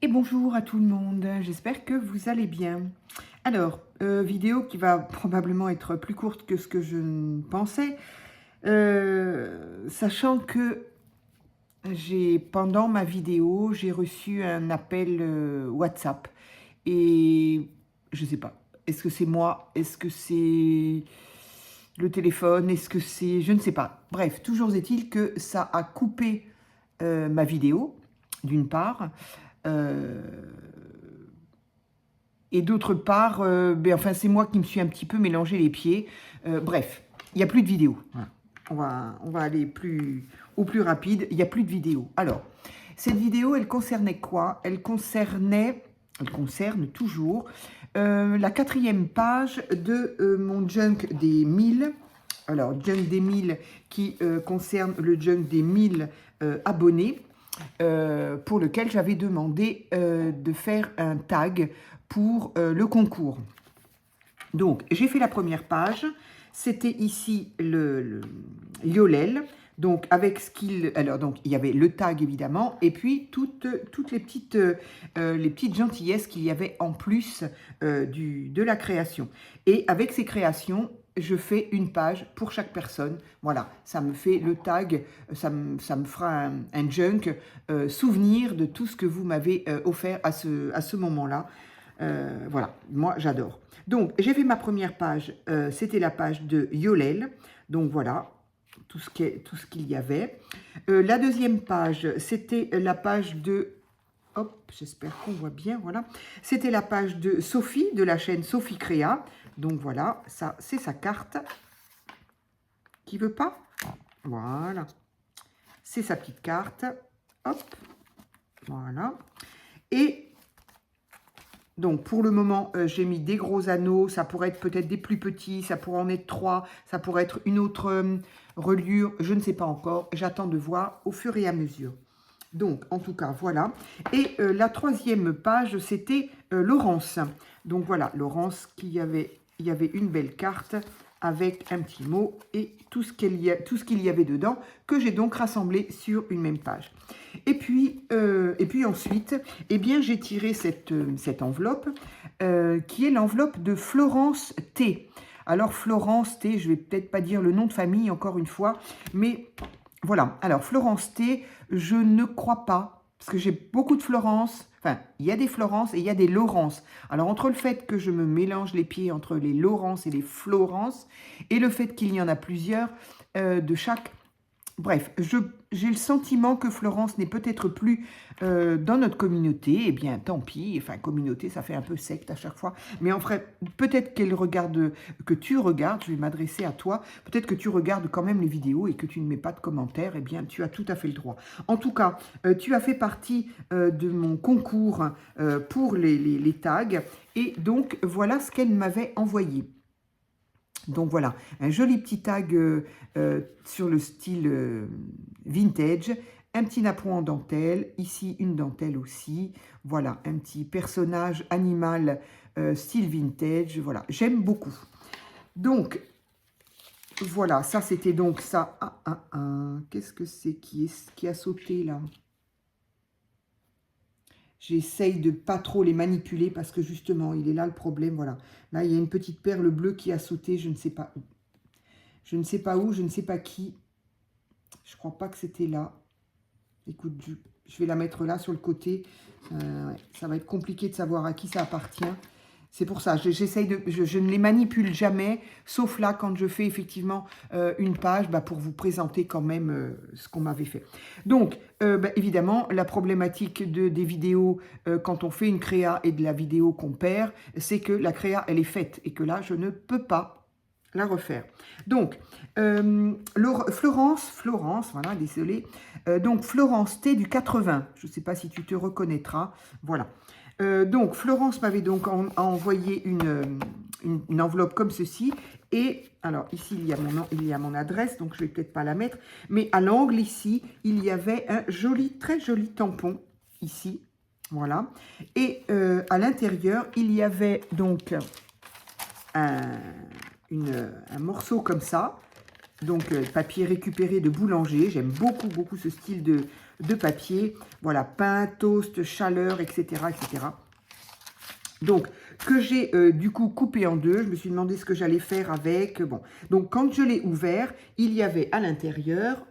Et bonjour à tout le monde, j'espère que vous allez bien. Alors, vidéo qui va probablement être plus courte que ce que je ne pensais, sachant que pendant ma vidéo, j'ai reçu un appel WhatsApp. Et je sais pas, est-ce que c'est moi? Est-ce que c'est le téléphone? Est-ce que c'est... Je ne sais pas. Bref, toujours est-il que ça a coupé ma vidéo, d'une part. Euh, et d'autre part, enfin, c'est moi qui me suis un petit peu mélangé les pieds. Bref, il n'y a plus de vidéo. Voilà. On va aller au plus rapide. Il n'y a plus de vidéo. Alors, cette vidéo, elle concernait quoi? Elle concerne toujours la 4e page de mon junk des 1000. Alors, junk des 1000 qui concerne le junk des 1000 abonnés. Pour lequel j'avais demandé de faire un tag pour le concours. Donc, j'ai fait la première page. C'était ici le Yolel. Donc, avec ce qu'il... Alors, donc, il y avait le tag, évidemment, et puis toutes les petites gentillesses qu'il y avait en plus de la création. Et avec ces créations, je fais une page pour chaque personne. Voilà, ça me fait le tag, ça me fera un junk souvenir de tout ce que vous m'avez offert à ce moment-là. Voilà, moi j'adore. Donc, j'ai fait ma première page, c'était la page de Yolel. Donc voilà, tout ce qu'il y avait. La deuxième page, c'était la page de... Hop, j'espère qu'on voit bien, voilà. C'était la page de Sophie, de la chaîne Sophie Créa. Donc voilà, ça, c'est sa carte. Qui veut pas? Voilà. C'est sa petite carte. Hop, voilà. Et... donc, pour le moment, j'ai mis des gros anneaux. Ça pourrait être peut-être des plus petits. Ça pourrait en être 3. Ça pourrait être une autre reliure. Je ne sais pas encore. J'attends de voir au fur et à mesure. Donc, en tout cas, voilà. Et la 3e page, c'était Laurence. Donc, voilà, Laurence, il y avait une belle carte avec un petit mot et tout ce qu'il y avait dedans, que j'ai donc rassemblé sur une même page. Et puis ensuite, eh bien, j'ai tiré cette enveloppe, qui est l'enveloppe de Florence T. Alors, Florence T, je ne vais peut-être pas dire le nom de famille, encore une fois, mais voilà. Alors, Florence T, je ne crois pas, parce que j'ai beaucoup de Florence. Enfin, il y a des Florence et il y a des Laurence. Alors, entre le fait que je me mélange les pieds entre les Laurence et les Florence, et le fait qu'il y en a plusieurs de chaque... Bref, j'ai le sentiment que Florence n'est peut-être plus dans notre communauté. Eh bien, tant pis. Enfin, communauté, ça fait un peu secte à chaque fois. Mais en vrai, peut-être qu'elle regarde, que tu regardes, je vais m'adresser à toi, peut-être que tu regardes quand même les vidéos et que tu ne mets pas de commentaires. Eh bien, tu as tout à fait le droit. En tout cas, tu as fait partie de mon concours pour les tags. Et donc, voilà ce qu'elle m'avait envoyé. Donc voilà, un joli petit tag sur le style vintage, un petit napperon en dentelle, ici une dentelle aussi, voilà, un petit personnage animal style vintage, voilà, j'aime beaucoup. Donc, voilà, ça c'était donc ça. Qu'est-ce que c'est qui a sauté là? J'essaye de pas trop les manipuler parce que justement, il est là le problème, voilà. Là, il y a une petite perle bleue qui a sauté, je ne sais pas où. Je ne sais pas où, je ne sais pas qui. Je crois pas que c'était là. Écoute, je vais la mettre là sur le côté. Ouais, ça va être compliqué de savoir à qui ça appartient. C'est pour ça, j'essaye de, je ne les manipule jamais, sauf là quand je fais effectivement une page pour vous présenter quand même ce qu'on m'avait fait. Donc, évidemment, la problématique des vidéos quand on fait une créa et de la vidéo qu'on perd, c'est que la créa, elle est faite et que là, je ne peux pas la refaire. Donc, Florence, voilà, désolé. Donc, Florence T du 80. Je ne sais pas si tu te reconnaîtras. Voilà. Donc, Florence m'avait donc envoyé une enveloppe comme ceci. Et, alors, ici, il y a mon adresse, donc je ne vais peut-être pas la mettre. Mais à l'angle, ici, il y avait un joli, très joli tampon, ici. Voilà. Et à l'intérieur, il y avait donc un morceau comme ça. Donc, papier récupéré de boulanger. J'aime beaucoup, beaucoup ce style de papier. Voilà, pain, toast, chaleur, etc. etc. Donc, que j'ai du coup coupé en deux. Je me suis demandé ce que j'allais faire avec. Bon, donc quand je l'ai ouvert, il y avait à l'intérieur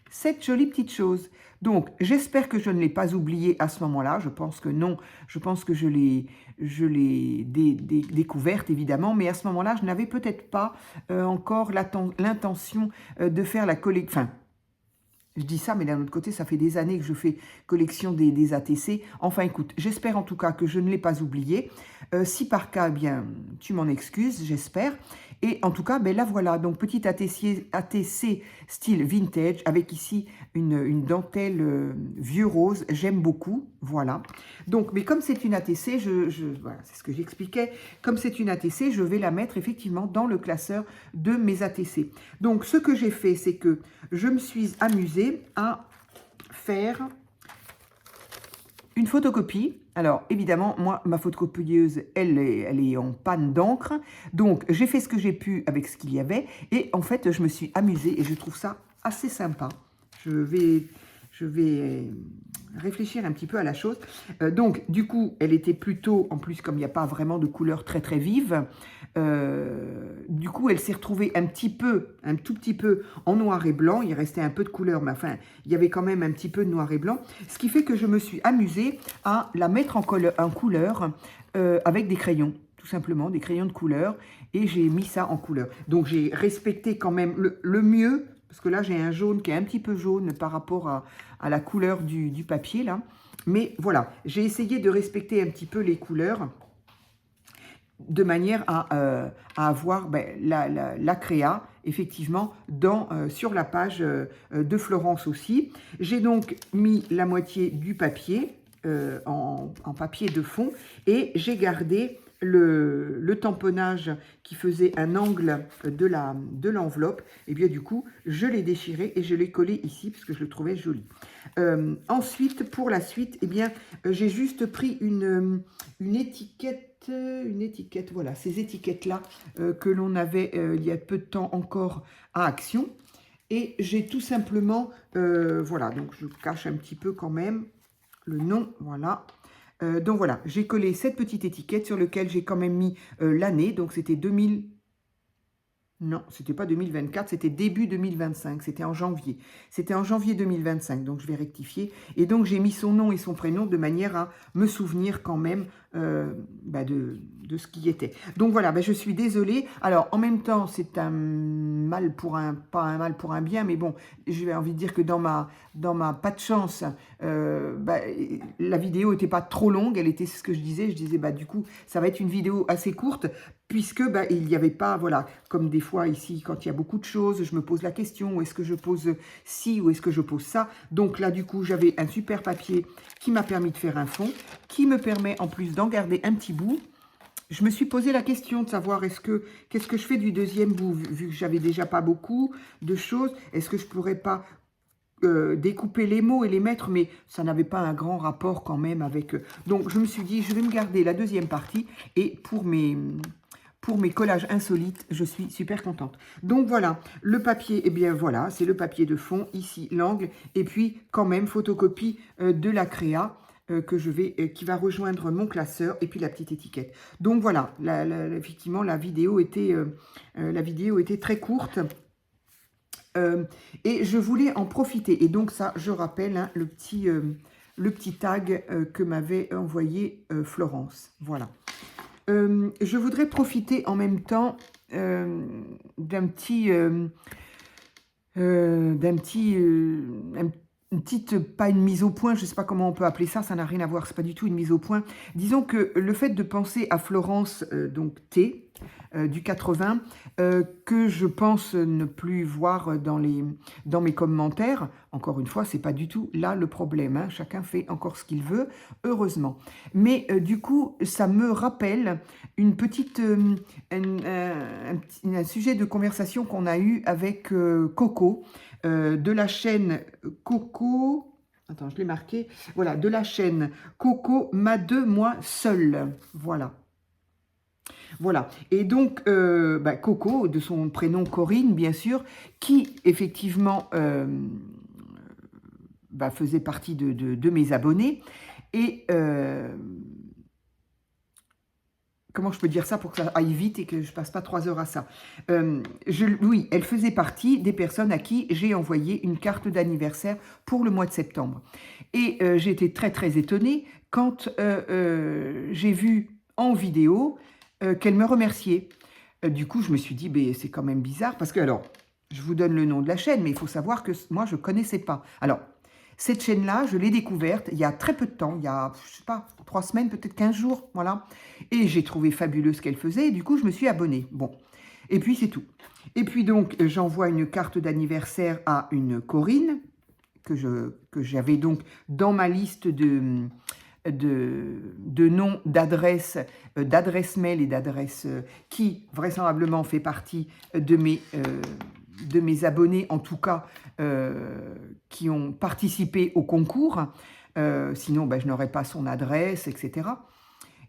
cette jolie petite chose. Donc, j'espère que je ne l'ai pas oublié à ce moment-là. Je pense que non. Je pense que je l'ai découverte, évidemment. Mais à ce moment-là, je n'avais peut-être pas encore l'intention de faire la collection. Enfin, je dis ça, mais d'un autre côté, ça fait des années que je fais collection des ATC. Enfin, écoute, j'espère en tout cas que je ne l'ai pas oublié. Si par cas, eh bien, tu m'en excuses, j'espère. Et en tout cas, ben là, voilà. Donc, petit ATC style vintage, avec ici une dentelle vieux rose. J'aime beaucoup, voilà. Donc, mais comme c'est une ATC, voilà, c'est ce que j'expliquais. Comme c'est une ATC, je vais la mettre effectivement dans le classeur de mes ATC. Donc, ce que j'ai fait, c'est que je me suis amusée à faire une photocopie. Alors, évidemment, moi, ma photocopieuse, elle est en panne d'encre. Donc, j'ai fait ce que j'ai pu avec ce qu'il y avait. Et en fait, je me suis amusée et je trouve ça assez sympa. Je vais réfléchir un petit peu à la chose. Donc, du coup, elle était plutôt, en plus, comme il n'y a pas vraiment de couleur très très vive, du coup, elle s'est retrouvée un tout petit peu en noir et blanc. Il restait un peu de couleur, mais enfin, il y avait quand même un petit peu de noir et blanc. Ce qui fait que je me suis amusée à la mettre en couleur avec des crayons, tout simplement, des crayons de couleur. Et j'ai mis ça en couleur. Donc, j'ai respecté quand même le mieux. Parce que là, j'ai un jaune qui est un petit peu jaune par rapport à la couleur du papier, là. Mais voilà, j'ai essayé de respecter un petit peu les couleurs de manière à avoir la créa, effectivement, sur la page de Florence aussi. J'ai donc mis la moitié du papier en papier de fond et j'ai gardé le tamponnage qui faisait un angle de l'enveloppe. Et bien du coup, je l'ai déchiré et je l'ai collé ici parce que je le trouvais joli. Ensuite, pour la suite, eh bien, j'ai juste pris une étiquette, voilà, ces étiquettes-là que l'on avait il y a peu de temps encore à Action. Et j'ai tout simplement, voilà, donc je cache un petit peu quand même le nom, voilà. Donc voilà, j'ai collé cette petite étiquette sur laquelle j'ai quand même mis l'année, donc c'était 2000... Non, c'était pas 2024, c'était début 2025, c'était en janvier. C'était en janvier 2025, donc je vais rectifier. Et donc j'ai mis son nom et son prénom de manière à me souvenir quand même de ce qui était. Donc voilà, je suis désolée. Alors en même temps, c'est un mal pour un, pas un mal pour un bien, mais bon, j'ai envie de dire que dans ma pas de chance, la vidéo n'était pas trop longue, elle était ce que je disais du coup, ça va être une vidéo assez courte, puisque il n'y avait pas, voilà, comme des fois ici, quand il y a beaucoup de choses, je me pose la question, où est-ce que je pose ci, où est-ce que je pose ça. Donc là, du coup, j'avais un super papier qui m'a permis de faire un fond, qui me permet en plus d'en garder un petit bout. Je me suis posé la question de savoir qu'est-ce que je fais du deuxième bout, vu que j'avais déjà pas beaucoup de choses. Est-ce que je pourrais pas découper les mots et les mettre, mais ça n'avait pas un grand rapport quand même avec... Donc, je me suis dit, je vais me garder la deuxième partie, et pour mes collages insolites, je suis super contente. Donc voilà, le papier, eh bien voilà, c'est le papier de fond, ici l'angle, et puis quand même photocopie de la créa qui va rejoindre mon classeur, et puis la petite étiquette. Donc voilà, effectivement, la vidéo était très courte. Et je voulais en profiter. Et donc ça, je rappelle, hein, le petit tag que m'avait envoyé Florence. Voilà. Je voudrais profiter en même temps pas une mise au point, je ne sais pas comment on peut appeler ça, ça n'a rien à voir, c'est pas du tout une mise au point. Disons que le fait de penser à Florence, donc T, du 80, que je pense ne plus voir dans mes commentaires. Encore une fois, c'est pas du tout là le problème, hein. Chacun fait encore ce qu'il veut, heureusement. Mais du coup, ça me rappelle une petite, un sujet de conversation qu'on a eu avec Coco, de la chaîne Coco... Attends, je l'ai marqué. Voilà, de la chaîne Coco m'a 2 mois seule. Voilà. Voilà, et donc Coco, de son prénom Corinne, bien sûr, qui effectivement faisait partie de mes abonnés. Et comment je peux dire ça pour que ça aille vite et que je passe pas 3 heures à ça. Oui, elle faisait partie des personnes à qui j'ai envoyé une carte d'anniversaire pour le mois de septembre. Et j'ai été très très étonnée quand j'ai vu en vidéo qu'elle me remerciait. Du coup, je me suis dit, c'est quand même bizarre, parce que, alors, je vous donne le nom de la chaîne, mais il faut savoir que moi, je ne connaissais pas. Alors, cette chaîne-là, je l'ai découverte il y a très peu de temps, il y a, je sais pas, 3 semaines, peut-être 15 jours, voilà. Et j'ai trouvé fabuleux ce qu'elle faisait, et du coup, je me suis abonnée. Bon, et puis c'est tout. Et puis donc, j'envoie une carte d'anniversaire à une Corinne, que j'avais donc dans ma liste de noms, d'adresses mail et d'adresses qui vraisemblablement fait partie de mes abonnés, en tout cas qui ont participé au concours. Sinon, je n'aurais pas son adresse, etc.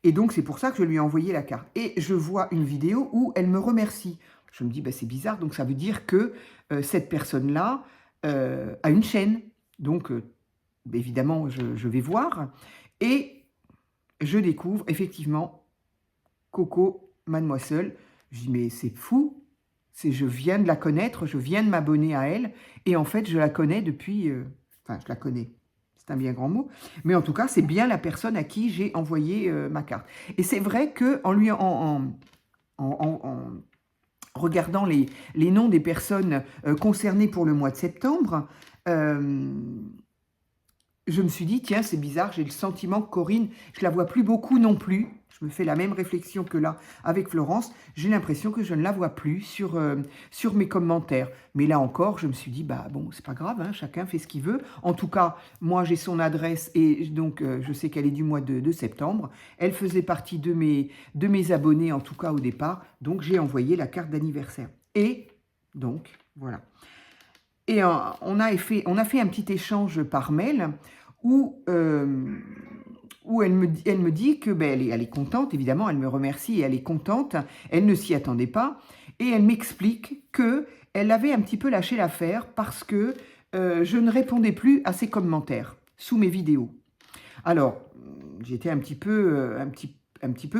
Et donc, c'est pour ça que je lui ai envoyé la carte. Et je vois une vidéo où elle me remercie. Je me dis, c'est bizarre, donc ça veut dire que cette personne-là a une chaîne. Donc, évidemment, je vais voir. Et je découvre effectivement Coco Mademoiselle. Je dis, mais c'est fou, je viens de la connaître, je viens de m'abonner à elle, et en fait, je la connais depuis... enfin, je la connais, c'est un bien grand mot, mais en tout cas, c'est bien la personne à qui j'ai envoyé ma carte. Et c'est vrai qu'en regardant les noms des personnes concernées pour le mois de septembre, je me suis dit, tiens, c'est bizarre, j'ai le sentiment que Corinne, je la vois plus beaucoup non plus. Je me fais la même réflexion que là avec Florence. J'ai l'impression que je ne la vois plus sur mes commentaires. Mais là encore, je me suis dit, bon, c'est pas grave, hein, chacun fait ce qu'il veut. En tout cas, moi, j'ai son adresse et donc je sais qu'elle est du mois de septembre. Elle faisait partie de mes abonnés, en tout cas au départ. Donc, j'ai envoyé la carte d'anniversaire. Et donc, voilà. Et on a fait un petit échange par mail où elle me dit que elle est contente, évidemment, elle me remercie et elle est contente, elle ne s'y attendait pas, et elle m'explique qu'elle avait un petit peu lâché l'affaire parce que je ne répondais plus à ses commentaires sous mes vidéos. Alors, j'étais un petit peu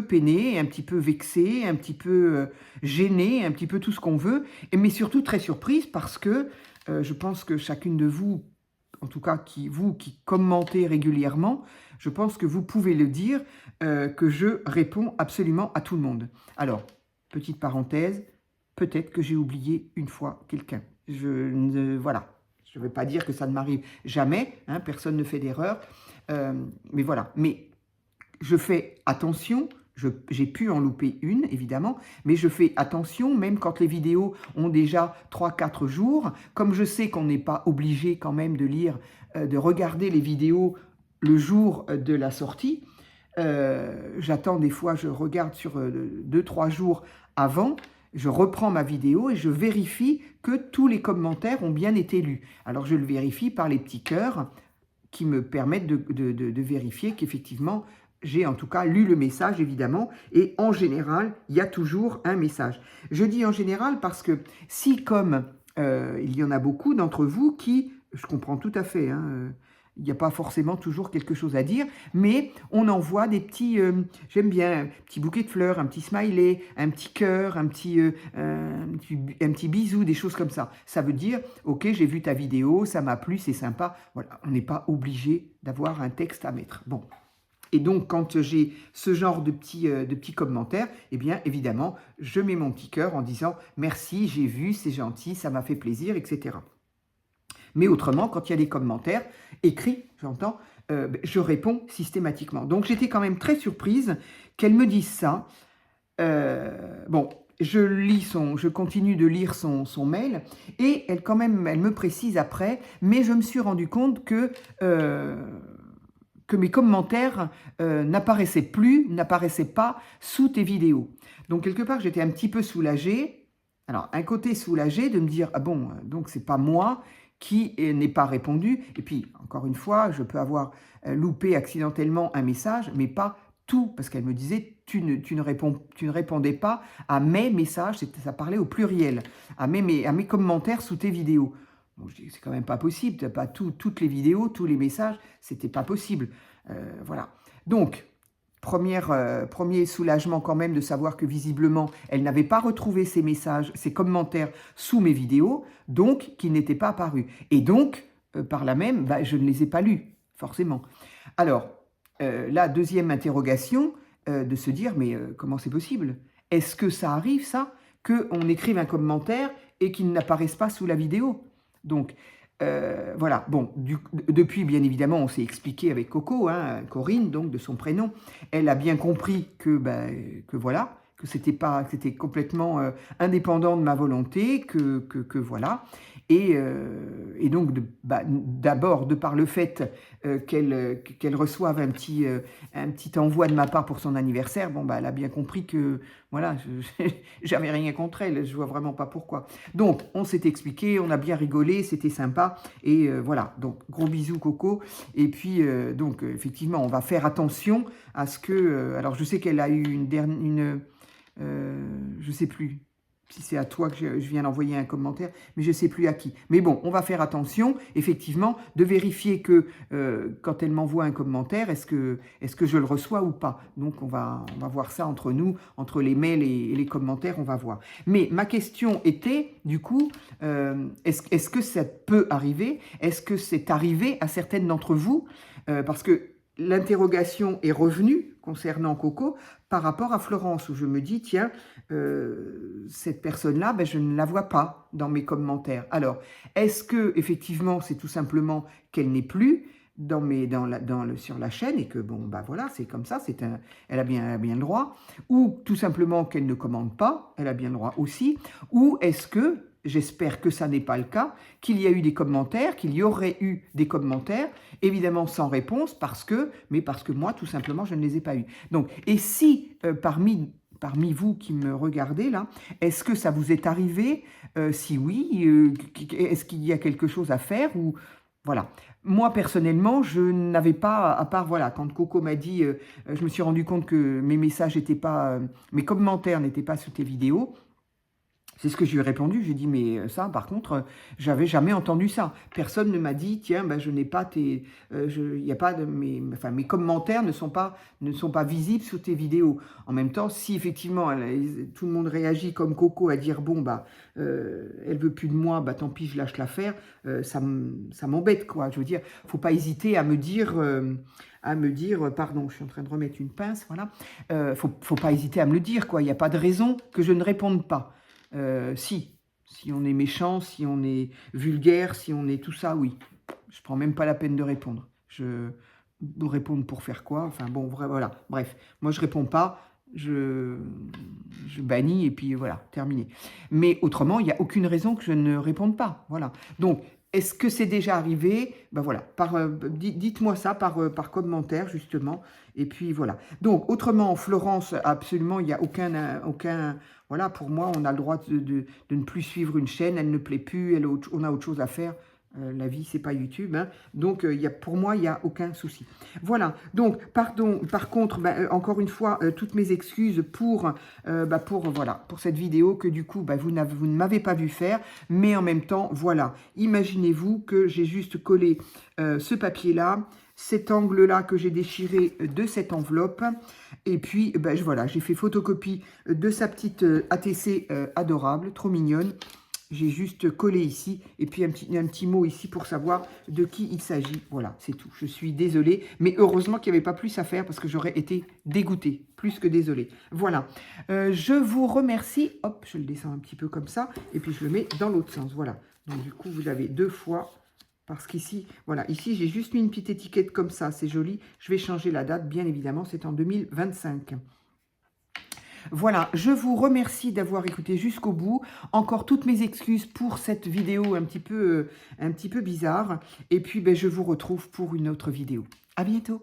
peinée, un petit peu vexée, un petit peu gênée, un petit peu tout ce qu'on veut, mais surtout très surprise parce que je pense que chacune de vous, en tout cas vous qui commentez régulièrement, je pense que vous pouvez le dire, que je réponds absolument à tout le monde. Alors, petite parenthèse, peut-être que j'ai oublié une fois quelqu'un. Voilà, je ne veux pas dire que ça ne m'arrive jamais, hein, personne ne fait d'erreur, mais voilà. Mais je fais attention. J'ai pu en louper une, évidemment, mais je fais attention, même quand les vidéos ont déjà 3-4 jours. Comme je sais qu'on n'est pas obligé quand même de regarder les vidéos le jour de la sortie, j'attends des fois, je regarde sur 2-3 jours avant, je reprends ma vidéo et je vérifie que tous les commentaires ont bien été lus. Alors je le vérifie par les petits cœurs qui me permettent de vérifier qu'effectivement, j'ai en tout cas lu le message, évidemment, et en général, il y a toujours un message. Je dis en général parce que si, comme il y en a beaucoup d'entre vous qui, je comprends tout à fait, hein, il n'y a pas forcément toujours quelque chose à dire, mais on envoie des petits, j'aime bien, un petit bouquet de fleurs, un petit smiley, un petit cœur, un petit bisou, des choses comme ça. Ça veut dire, ok, j'ai vu ta vidéo, ça m'a plu, c'est sympa. Voilà, on n'est pas obligé d'avoir un texte à mettre. Bon. Et donc, quand j'ai ce genre de petits commentaires, eh bien, évidemment, je mets mon petit cœur en disant « Merci, j'ai vu, c'est gentil, ça m'a fait plaisir, etc. » Mais autrement, quand il y a des commentaires écrits, j'entends, je réponds systématiquement. Donc, j'étais quand même très surprise qu'elle me dise ça. Bon, je continue de lire son mail et elle me précise après, mais je me suis rendu compte que mes commentaires n'apparaissaient pas sous tes vidéos. Donc, quelque part, j'étais un petit peu soulagée. Alors, un côté soulagé de me dire, ah bon, donc c'est pas moi qui n'ai pas répondu. Et puis, encore une fois, je peux avoir loupé accidentellement un message, mais pas tout, parce qu'elle me disait, tu ne répondais pas à mes messages, ça parlait au pluriel, à mes commentaires sous tes vidéos. Bon, je dis, c'est quand même pas possible, pas toutes les vidéos, tous les messages, c'était pas possible. Voilà. Donc, premier soulagement quand même de savoir que visiblement, elle n'avait pas retrouvé ses messages, ses commentaires sous mes vidéos, donc qu'ils n'étaient pas apparus. Et donc, par là même, bah, je ne les ai pas lus, forcément. Alors, la deuxième interrogation, de se dire, mais comment c'est possible? Est-ce que ça arrive, ça, qu'on écrive un commentaire et qu'il n'apparaisse pas sous la vidéo? Donc, voilà, bon, depuis, bien évidemment, on s'est expliqué avec Coco, hein, Corinne, donc, de son prénom. Elle a bien compris que voilà, que c'était complètement indépendant de ma volonté, que voilà. Et donc, d'abord, de par le fait qu'elle reçoive un petit envoi de ma part pour son anniversaire, bon, elle a bien compris que, voilà, j'avais rien contre elle, je vois vraiment pas pourquoi. Donc, on s'est expliqué, on a bien rigolé, c'était sympa, et voilà, donc, gros bisous Coco, et puis, donc, effectivement, on va faire attention à ce que, alors, je sais qu'elle a eu je sais plus si c'est à toi que je viens d'envoyer un commentaire, mais je ne sais plus à qui. Mais bon, on va faire attention, effectivement, de vérifier que quand elle m'envoie un commentaire, est-ce que je le reçois ou pas. Donc, on va voir ça entre nous, entre les mails et les commentaires, on va voir. Mais ma question était, du coup, est-ce que ça peut arriver? Est-ce que c'est arrivé à certaines d'entre vous? Parce que l'interrogation est revenue concernant Coco par rapport à Florence, où je me dis, tiens, cette personne-là, je ne la vois pas dans mes commentaires. Alors, est-ce que effectivement, c'est tout simplement qu'elle n'est plus sur la chaîne et que, bon, voilà, c'est comme ça, elle a bien le droit, ou tout simplement qu'elle ne commande pas, elle a bien le droit aussi, ou est-ce que, j'espère que ça n'est pas le cas, qu'il y a eu des commentaires, qu'il y aurait eu des commentaires, évidemment sans réponse, parce que moi, tout simplement, je ne les ai pas eus. Donc, et si parmi vous qui me regardez là, est-ce que ça vous est arrivé? Si oui, est-ce qu'il y a quelque chose à faire ou voilà. Moi, personnellement, je n'avais pas, à part, voilà, quand Coco m'a dit, je me suis rendu compte que mes messages n'étaient pas, mes commentaires n'étaient pas sous tes vidéos. C'est ce que je lui ai répondu. J'ai dit, mais ça, par contre, j'avais jamais entendu ça. Personne ne m'a dit, tiens, je n'ai pas tes... y a pas de mes commentaires ne sont pas visibles sous tes vidéos. En même temps, si effectivement, tout le monde réagit comme Coco à dire, bon, elle veut plus de moi, tant pis, je lâche l'affaire, ça m'embête, quoi. Je veux dire, faut pas hésiter à me dire... pardon, je suis en train de remettre une pince, voilà. Faut pas hésiter à me le dire, quoi. Il n'y a pas de raison que je ne réponde pas. Si on est méchant, si on est vulgaire, si on est tout ça, oui. Je prends même pas la peine de répondre. De répondre pour faire quoi? Enfin bon, voilà. Bref, moi je réponds pas, je bannis et puis voilà, terminé. Mais autrement, il n'y a aucune raison que je ne réponde pas. Voilà. Donc, est-ce que c'est déjà arrivé? Voilà, dites-moi ça par commentaire, justement. Et puis, voilà. Donc, autrement, Florence, absolument, il n'y a aucun... Voilà, pour moi, on a le droit de ne plus suivre une chaîne. Elle ne plaît plus, on a autre chose à faire. La vie, c'est pas YouTube. Hein. Donc, pour moi, il n'y a aucun souci. Voilà. Donc, pardon. Par contre, encore une fois, toutes mes excuses pour cette vidéo que du coup, vous ne m'avez pas vu faire. Mais en même temps, voilà. Imaginez-vous que j'ai juste collé ce papier-là, cet angle-là que j'ai déchiré de cette enveloppe. Et puis, voilà, j'ai fait photocopie de sa petite ATC adorable, trop mignonne. J'ai juste collé ici, et puis un petit mot ici pour savoir de qui il s'agit. Voilà, c'est tout. Je suis désolée, mais heureusement qu'il n'y avait pas plus à faire, parce que j'aurais été dégoûtée, plus que désolée. Voilà, je vous remercie. Hop, je le descends un petit peu comme ça, et puis je le mets dans l'autre sens. Voilà, donc du coup, vous avez deux fois, parce qu'ici, voilà, ici, j'ai juste mis une petite étiquette comme ça, c'est joli. Je vais changer la date, bien évidemment, c'est en 2025. Voilà, je vous remercie d'avoir écouté jusqu'au bout. Encore toutes mes excuses pour cette vidéo un petit peu bizarre. Et puis, je vous retrouve pour une autre vidéo. À bientôt.